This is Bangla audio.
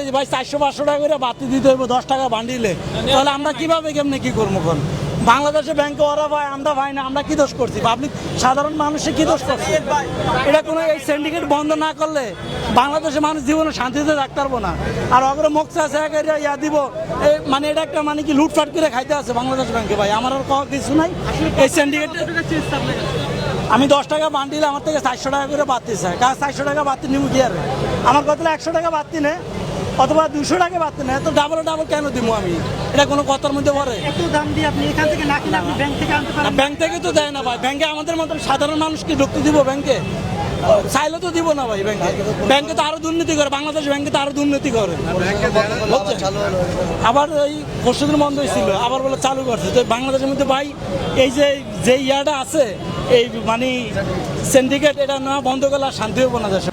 যে ভাই 400-500 টাকা করে বাতি দিতে হইব 10 টাকা বান্ডিলে, তাহলে আমরা কিভাবে কেমনে কি করবো? কোন বাংলাদেশে ব্যাংকে ওরা ভাই আমরা ভাই না, আমরা কি দোষ করছি? পাবলিক সাধারণ মানুষে কি দোষ করছে? এটা কোনো এই সিন্ডিকেট বন্ধ না করলে বাংলাদেশের মানুষ জীবনে শান্তিতে থাকতে পারবো না। আর অগ্র মুখা ইয়া দিব মানে এটা একটা মানে কি লুটফাট করে খাইতে আছে বাংলাদেশ ব্যাংকে ভাই। আমার আর কিছু নাই এই সিন্ডিকেট। আমি 10 টাকা বান্ডিলে আমার থেকে 400 টাকা করে বাড়তি চাই, কারণ 400 টাকা বাড়তি নিব কি আর? আমার কত 100 টাকা বাড়তি নেই অথবা 200 টাকা বাড়তি নেই, তো ডাবল কেন দিব আমি? এটা কোনো কথার মধ্যে পড়ে? এত দাম দিয়ে আপনি এখান থেকে না কিনে আপনি ব্যাংক থেকে আনতে পারেন। ব্যাংক থেকে তো দেয় না ভাই, ব্যাংকে আমাদের মতো সাধারণ মানুষ কি ঢুকতে দিব ব্যাংকে? চাইলে তো দিব না ভাই। ব্যাংকে তো আরো দুর্নীতি করে, বাংলাদেশ ব্যাংকে তো আরো দুর্নীতি করে। আবার এই পরশুদিন বন্ধ হয়েছিল, আবার বলে চালু করছে। তো বাংলাদেশের মধ্যে ভাই এই যে ইয়াটা আছে এই মানে সিন্ডিকেট, এটা না বন্ধ করলে আর শান্তি হবো না দেশে।